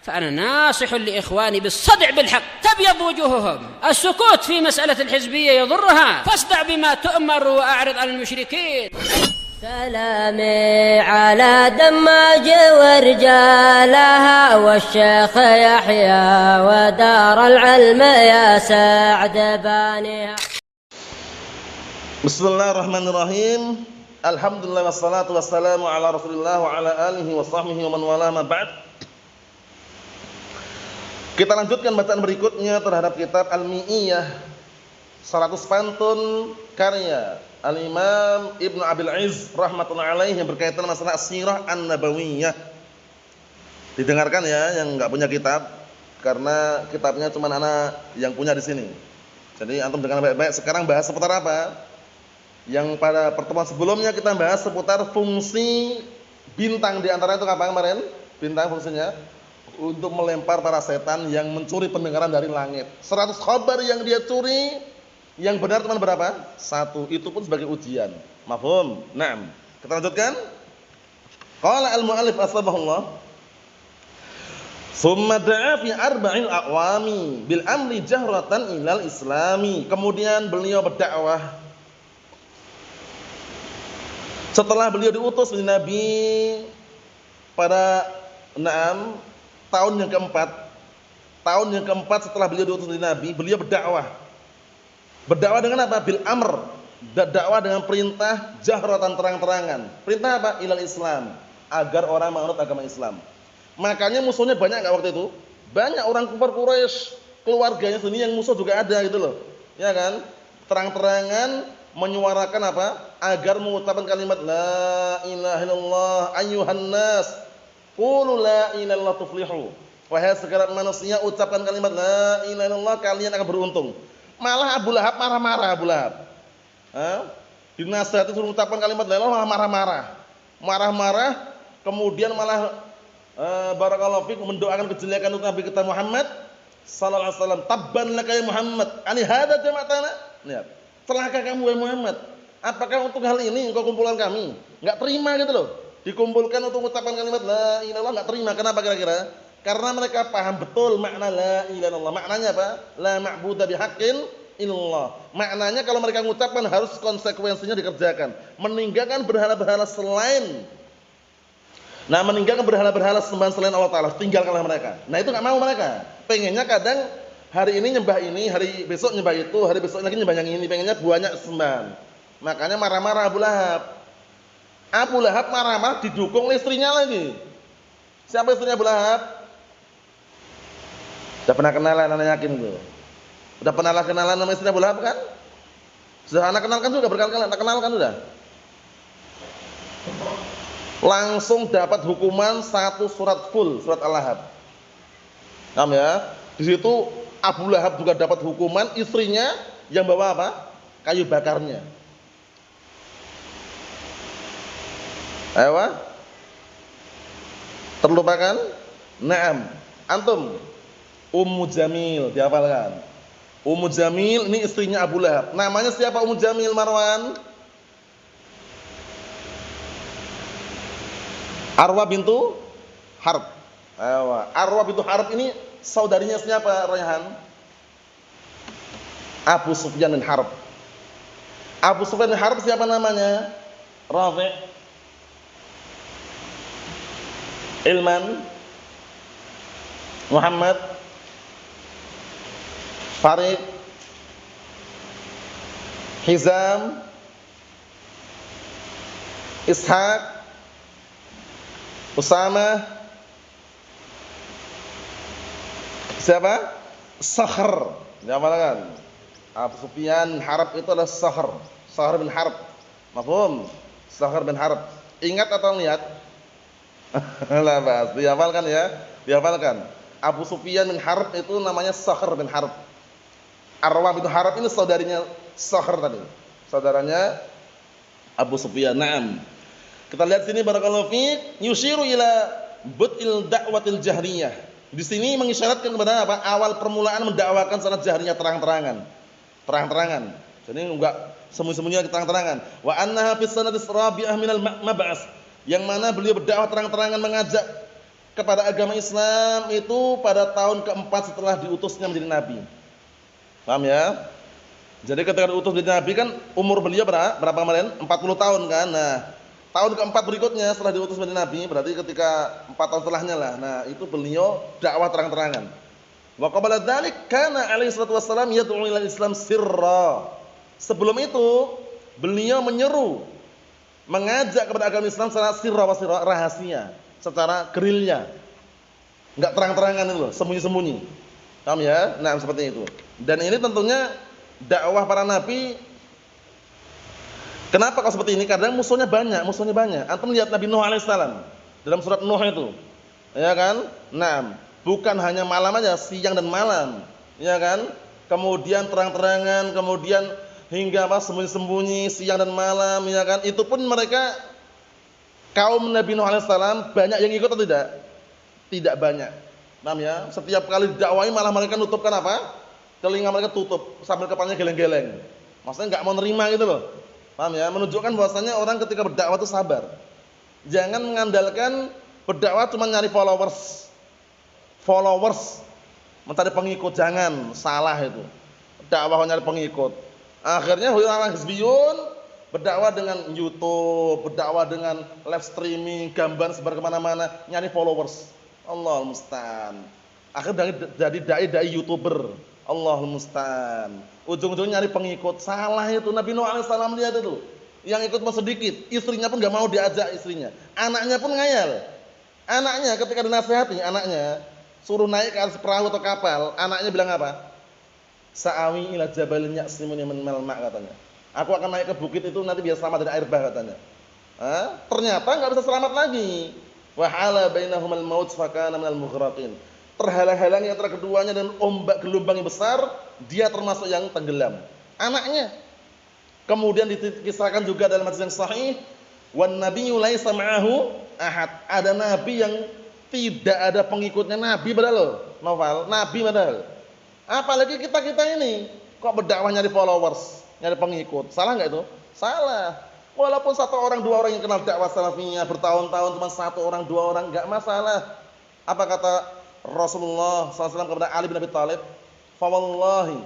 فأنا ناصح لإخواني بالصدع بالحق تبيض وجوههم. السكوت في مسألة الحزبية يضرها، فاصدع بما تؤمر وأعرض عن المشركين. سلامي على دماج ورجالها والشيخ يحيى ودار العلم يا سعد بانيها. Bismillahirrahmanirrahim. Alhamdulillah wassalatu wassalamu ala Rasulillah wa ala alihi wa sahbihi wa man wala ma ba'd. Kita lanjutkan bacaan berikutnya terhadap kitab Al-Mi'iyah 100 pantun karya Al-Imam Ibnu Abil Izz rahmatullahi alaihi yang berkaitan masalah sirah an-nabawiyah. Didengarkan ya yang enggak punya kitab, karena kitabnya cuma anak yang punya di sini. Jadi antum dengar baik-baik. Sekarang bahas seputar apa? Yang pada pertemuan sebelumnya kita bahas seputar fungsi bintang. Di antara itu apa kemarin? Bintang fungsinya untuk melempar para setan yang mencuri pendengaran dari langit. 100 khabar yang dia curi, yang benar teman berapa? 1. Itu pun sebagai ujian. Mafhum? Naam. Kita lanjutkan. Qala al-mu'allif asbahullah. Tsumma da'a fi arba'il aqwami bil amri jahratan ilal islami. Kemudian beliau berdakwah setelah beliau diutus menjadi nabi pada tahun yang keempat. Tahun yang keempat setelah beliau diutus menjadi nabi, beliau berdakwah. Berdakwah dengan apa? Bil amr. Dakwah dengan perintah jahratan, terang-terangan. Perintah apa? Ilal Islam, agar orang menganut agama Islam. Makanya musuhnya banyak enggak waktu itu? Banyak orang kufar Quraisy, keluarganya sendiri yang musuh juga ada gitu loh. Ya kan? Terang-terangan menyuarakan apa? Agar mengucapkan kalimat la ilaha illallah ayyuhan nas qulu la ilaha illallah tuflihu. Wahai segala manusia, ucapkan kalimat la ilaha illallah, kalian akan beruntung. Malah Abu Lahab marah-marah. Abu Lahab dinasihati suruh ucapkan kalimat la ilaha illallah, malah marah-marah. Marah-marah, kemudian malah barakallahu fikum mendoakan kejelekan untuk Nabi kita Muhammad sallallahu alaihi wasallam. Tabban laka ya Muhammad, ani hadza jama'atana. Lihat, celaka kamu wahai Muhammad. Apakah untuk hal ini engkau kumpulkan kami? Enggak terima gitu loh. Dikumpulkan untuk mengucapkan kalimat la ilaha illallah, enggak terima. Kenapa kira-kira? Karena mereka paham betul makna la ilaha illallah. Maknanya apa? La ma'budu bihaqqin illallah. Maknanya kalau mereka mengucapkan harus konsekuensinya dikerjakan. Meninggalkan berhala-berhala selain. Nah, meninggalkan berhala-berhala sembahan selain Allah Ta'ala, tinggalkanlah mereka. Nah, itu enggak mau mereka. Pengennya kadang hari ini nyembah ini, hari besok nyembah itu, hari besok lagi nyembah yang ini, pengennya banyak sembahan. Makanya marah-marah Abu Lahab. Abu Lahab marah-marah didukung oleh istrinya lagi. Siapa istrinya Abu Lahab? Sudah pernah kenalan, anak yakin tuh. Sudah pernah kenalan sama istri Abu Lahab kan? Sudah anak kenalkan juga berkali-kali, anak kenalkan sudah. Langsung dapat hukuman 1 surat full, surat Al-Lahab. Paham ya? Di situ Abu Lahab juga dapat hukuman, istrinya yang bawa apa? Kayu bakarnya. Ayo, terlupakan? Naam. Antum, Ummu Jamil dihafalkan. Ummu Jamil ini istrinya Abu Lahab. Namanya siapa Ummu Jamil, Marwan? Arwa bintu Harb. Ayo, Arwa bintu Harb ini saudarinya siapa, Rayhan? Abu Sufyan bin Harb. Abu Sufyan bin Harb siapa namanya? Rafi', Ilman, Muhammad, Farid, Hizam, Ishaq, Usama, siapa? Sakhr. Dihafalkan. Abu Sufyan Harb itu adalah Sakhr. Sakhr bin Harb. Mafhum? Sakhr bin Harb. Ingat atau lihat? Lah bahas, dihafalkan ya, dihafalkan. Abu Sufyan bin Harb itu namanya Sakhr bin Harb. Arwah bin Harb ini saudarinya Sakhr tadi, saudaranya Abu Sufyan. Naam. Kita lihat sini barakallahu fiik, yushiru ila bud'il da'watil jahriyah. Di sini mengisyaratkan kepada apa? Awal permulaan mendakwakan secara jahriyah, terang-terangan. Terang-terangan. Jadi enggak sembunyi-sembunyi, terang-terangan. Wa annaha fis sanatis rabi'ah minal mab'ats. Yang mana beliau berdakwah terang-terangan mengajak kepada agama Islam itu pada tahun keempat setelah diutusnya menjadi nabi. Paham ya? Jadi ketika diutus menjadi nabi kan umur beliau berapa kemarin? 40 tahun kan. Nah, tahun keempat berikutnya setelah diutus menjadi nabi, berarti ketika 4 tahun setelahnya lah. Nah, itu beliau dakwah terang-terangan. Wa qabla dzalik kana alaihi salatu wassalam yad'u ila Islam sirra. Sebelum itu beliau menyeru, mengajak kepada agama Islam secara sirra wa sirra, rahasia, secara gerilya. Enggak terang-terangan itu loh, sembunyi-sembunyi. Paham ya? Nah, seperti itu. Dan ini tentunya dakwah para nabi. Kenapa kalau seperti ini? Karena musuhnya banyak. Antum lihat Nabi Nuh alaihissalam dalam surat Nuh itu. Ya kan? Nah, bukan hanya malam aja, siang dan malam. Ya kan? Kemudian terang-terangan, kemudian hingga sembunyi-sembunyi siang dan malam, ya kan? Itu pun mereka kaum Nabi Nuh alaihissalam banyak yang ikut atau tidak? Tidak banyak. Paham ya? Setiap kali didakwahi malah mereka nutupkan apa? Telinga mereka tutup sambil kepalanya geleng-geleng. Maksudnya enggak mau nerima gitu loh. Paham ya? Menunjukkan bahwasanya orang ketika berdakwah itu sabar. Jangan mengandalkan berdakwah cuma nyari followers, mencari pengikut, jangan, salah itu. Dakwah nyari pengikut. Akhirnya orang hizbiyun berdakwah dengan YouTube, berdakwah dengan live streaming, gambar sebar kemana-mana, nyari followers. Allahul musta'an. Akhirnya jadi dai YouTuber. Allahul musta'an. Ujung-ujungnya nyari pengikut. Salah itu. Nabi Nuh alaihissalam lihat itu. Yang ikut sedikit, istrinya pun enggak mau diajak istrinya. Anaknya pun ngayal. Anaknya ketika dinasihati, anaknya suruh naik ke atas perahu atau kapal, anaknya bilang apa? Sa'awi ila jabalin ya'simuni min mal-ma' katanya. Aku akan naik ke bukit itu nanti biar selamat dari air bah katanya. Ternyata enggak bisa selamat lagi. Wa hala bainahumal maut fa kana minal mughraqin. Terhalang-halangi antara keduanya dan ombak gelombang yang besar, dia termasuk yang tenggelam. Anaknya. Kemudian dikisahkan juga dalam hadis yang sahih, wan nabiyyu laisa ma'ahu ahad. Ada nabi yang tidak ada pengikutnya, nabi padahal novel, nabi padahal. Apalagi kita-kita ini kok berdakwah nyari followers, nyari pengikut. Salah enggak itu? Salah. Walaupun satu orang dua orang yang kenal dakwah salafiyah bertahun-tahun cuma satu orang dua orang enggak masalah. Apa kata Rasulullah SAW kepada Ali bin Abi Thalib? Fa wallahi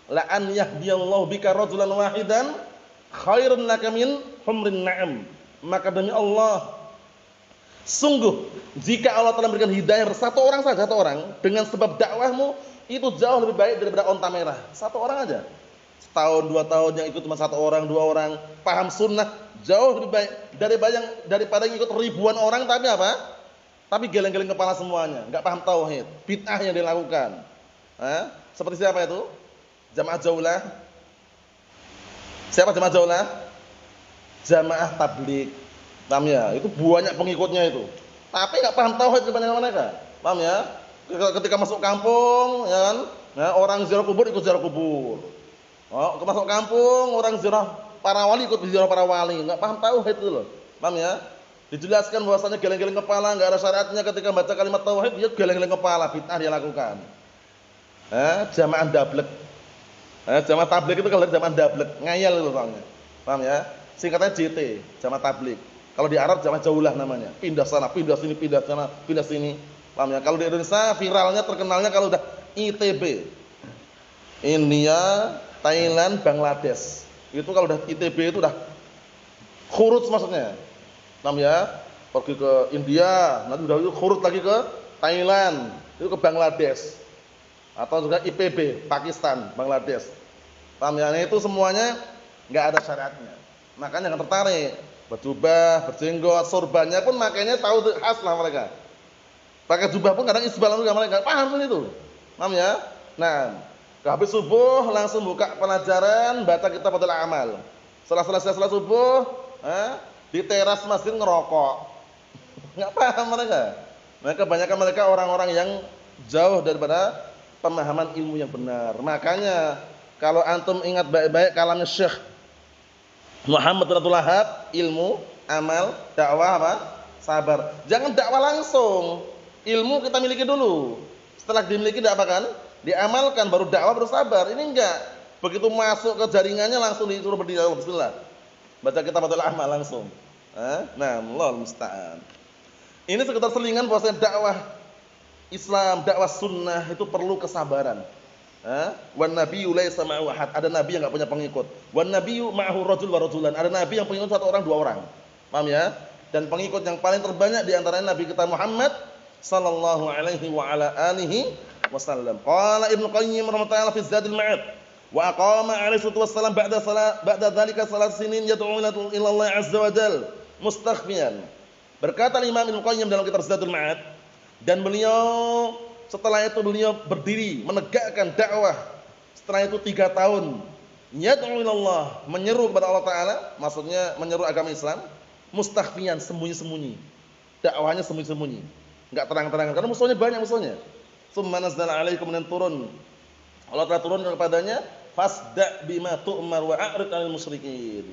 la an yahdiyallahu bika rajulan wahidan khairun laka min humrin na'am. Maka demi Allah, sungguh jika Allah telah memberikan hidayah satu orang saja, satu orang dengan sebab dakwahmu itu jauh lebih baik daripada onta merah. Satu orang aja. Setahun, 2 tahun yang ikut cuma 1 orang, 2 orang, paham sunnah, jauh lebih baik daripada yang ikut ribuan orang tapi apa? Tapi geleng-geleng kepala semuanya, enggak paham tauhid, bid'ah yang dilakukan. Seperti siapa itu? Jamaah Jaulah. Siapa jamaah Jaulah? Jamaah tabligh. Paham ya? Itu banyak pengikutnya itu. Tapi enggak paham tauhid kebanyakan mereka. Paham ya? Ketika masuk kampung, ya kan? Nah, orang ziarah kubur ikut ziarah kubur. Masuk kampung, orang ziarah para wali ikut ziarah para wali. Enggak paham tauhid itu loh. Paham ya? Dijelaskan bahwasanya geleng-geleng kepala enggak ada syariatnya, ketika baca kalimat tauhid dia geleng-geleng kepala, bid'ah dia lakukan. Jamaah dablek. Jamaah tabligh itu kalau jamaah dablek, ngayal itu soalnya. Paham ya? Singkatnya JT, jamaah tabligh. Kalau di Arab jamaah jaulah namanya. Pindah sana, pindah sini, pindah sana, pindah sini. Paham ya? Kalau di Indonesia viralnya terkenalnya kalau udah ITB. India, Thailand, Bangladesh. Itu kalau udah ITB itu udah khurut maksudnya. Paham ya? Pergi ke India, nanti udah itu khurut lagi ke Thailand, itu ke Bangladesh. Atau juga IPB, Pakistan, Bangladesh. Paham ya? Nah, itu semuanya enggak ada syariatnya. Makanya enggak tertarik. Berjubah, berjenggot, sorbannya pun makanya tahu khas lah mereka. Pakai jubah pun kadang isbal juga mereka. Paham kan itu? Paham ya? Nah, habis subuh langsung buka pelajaran, baca kitab Fadhil Amal. Setelah selesai salat subuh, di teras masjid ngerokok. Enggak paham mereka. Mereka kebanyakan mereka orang-orang yang jauh daripada pemahaman ilmu yang benar. Makanya kalau antum ingat baik-baik kalamnya Syekh Muhammad bin Abdul Wahhab, ilmu, amal, dakwah apa? Sabar. Jangan dakwah langsung. Ilmu kita miliki dulu. Setelah dimiliki tidak apa kan? Diamalkan baru dakwah baru sabar. Ini enggak. Begitu masuk ke jaringannya langsung disuruh berdiri bismillah. Baca kitab Fadhil Amal langsung. Nah, Allahul musta'an. Ini sekedar selingan bahwasanya dakwah Islam, dakwah sunnah itu perlu kesabaran. Wan nabiyyu laisa ma'ahu ahad. Ada nabi yang enggak punya pengikut. Wan nabiyyu ma'ahu rajul wa rajulan. Ada nabi yang pengikut satu orang, dua orang. Paham ya? Dan pengikut yang paling terbanyak di antaranya nabi kita Muhammad sallallahu alaihi wa ala alihi wasallam. Qala Ibnu Qayyim rahimahullah fi Zadul Ma'ad wa aqama alaihi wassalam ba'da dzalika salat sinin yad'u ila Allah azza wa jalla mustakhfiyan. Berkata Imam Ibnu Qayyim dalam kitab Zadul Ma'ad, dan beliau setelah itu beliau berdiri menegakkan dakwah. Setelah itu 3 tahun yad'u ila Allah, menyeru kepada Allah taala, maksudnya menyeru agama Islam, mustakhfiyan, sembunyi-sembunyi. Dakwahnya sembunyi-sembunyi, enggak terang-terangan karena musuhnya banyak musuhnya. Tsumma nazzala alaihi, kemudian turun. Allah telah turun kepadanya, fasda' bima tu'mar wa a'rid 'anil musyrikin.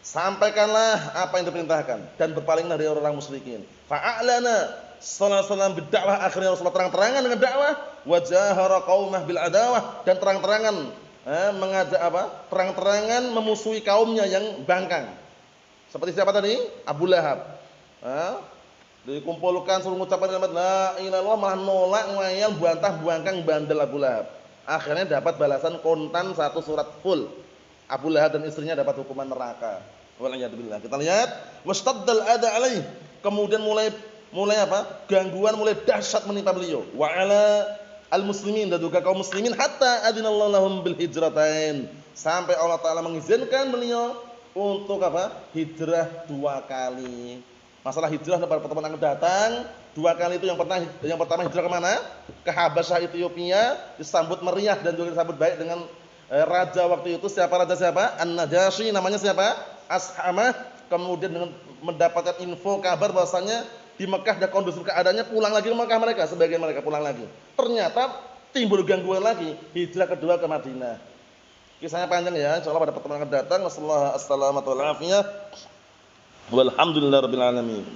Sampaikanlah apa yang diperintahkan dan berpalinglah dari orang musyrikin. Fa'alana sallallahu alaihi wasallam berdakwah, akhirnya Rasulullah terang-terangan dengan dakwah, wa jahara qaumah bil adawah, dan terang-terangan mengajak terang-terangan memusuhi kaumnya yang bangkang. Seperti siapa tadi? Abu Lahab. Dikumpulkan suruh mengucapkan kalimat la ilaha illallah, malah nolak, ngayal, bantah-bangkang, bandel Abu Lahab. Akhirnya dapat balasan kontan 1 surat full. Abu Lahab dan istrinya dapat hukuman neraka. Waliyadzubillah. Kita lihat, wastaddal ada alaih. Kemudian mulai gangguan mulai dahsyat menimpa beliau. Wa ala al-muslimin, dan juga kaum muslimin, hatta adinallahu lahum bil hijratain. Sampai Allah taala mengizinkan beliau untuk hijrah 2 kali. Masalah hijrah pada pertemuan akan datang 2 kali itu. Yang pertama hijrah ke mana? Ke Habasyah Ethiopia, disambut meriah dan juga disambut baik dengan raja waktu itu. Raja siapa? An-Najasyi, namanya siapa? Ashamah. Kemudian dengan mendapatkan info kabar bahwasanya di Mekah ada kondusif keadaannya, pulang lagi ke Mekah mereka, sebagian mereka pulang lagi. Ternyata timbul gangguan lagi, hijrah kedua ke Madinah. Kisahnya panjang ya, insyaallah pada pertemuan akan datang. Wassallallahu alaihi wasallam. Walhamdulillahirabbil alamin.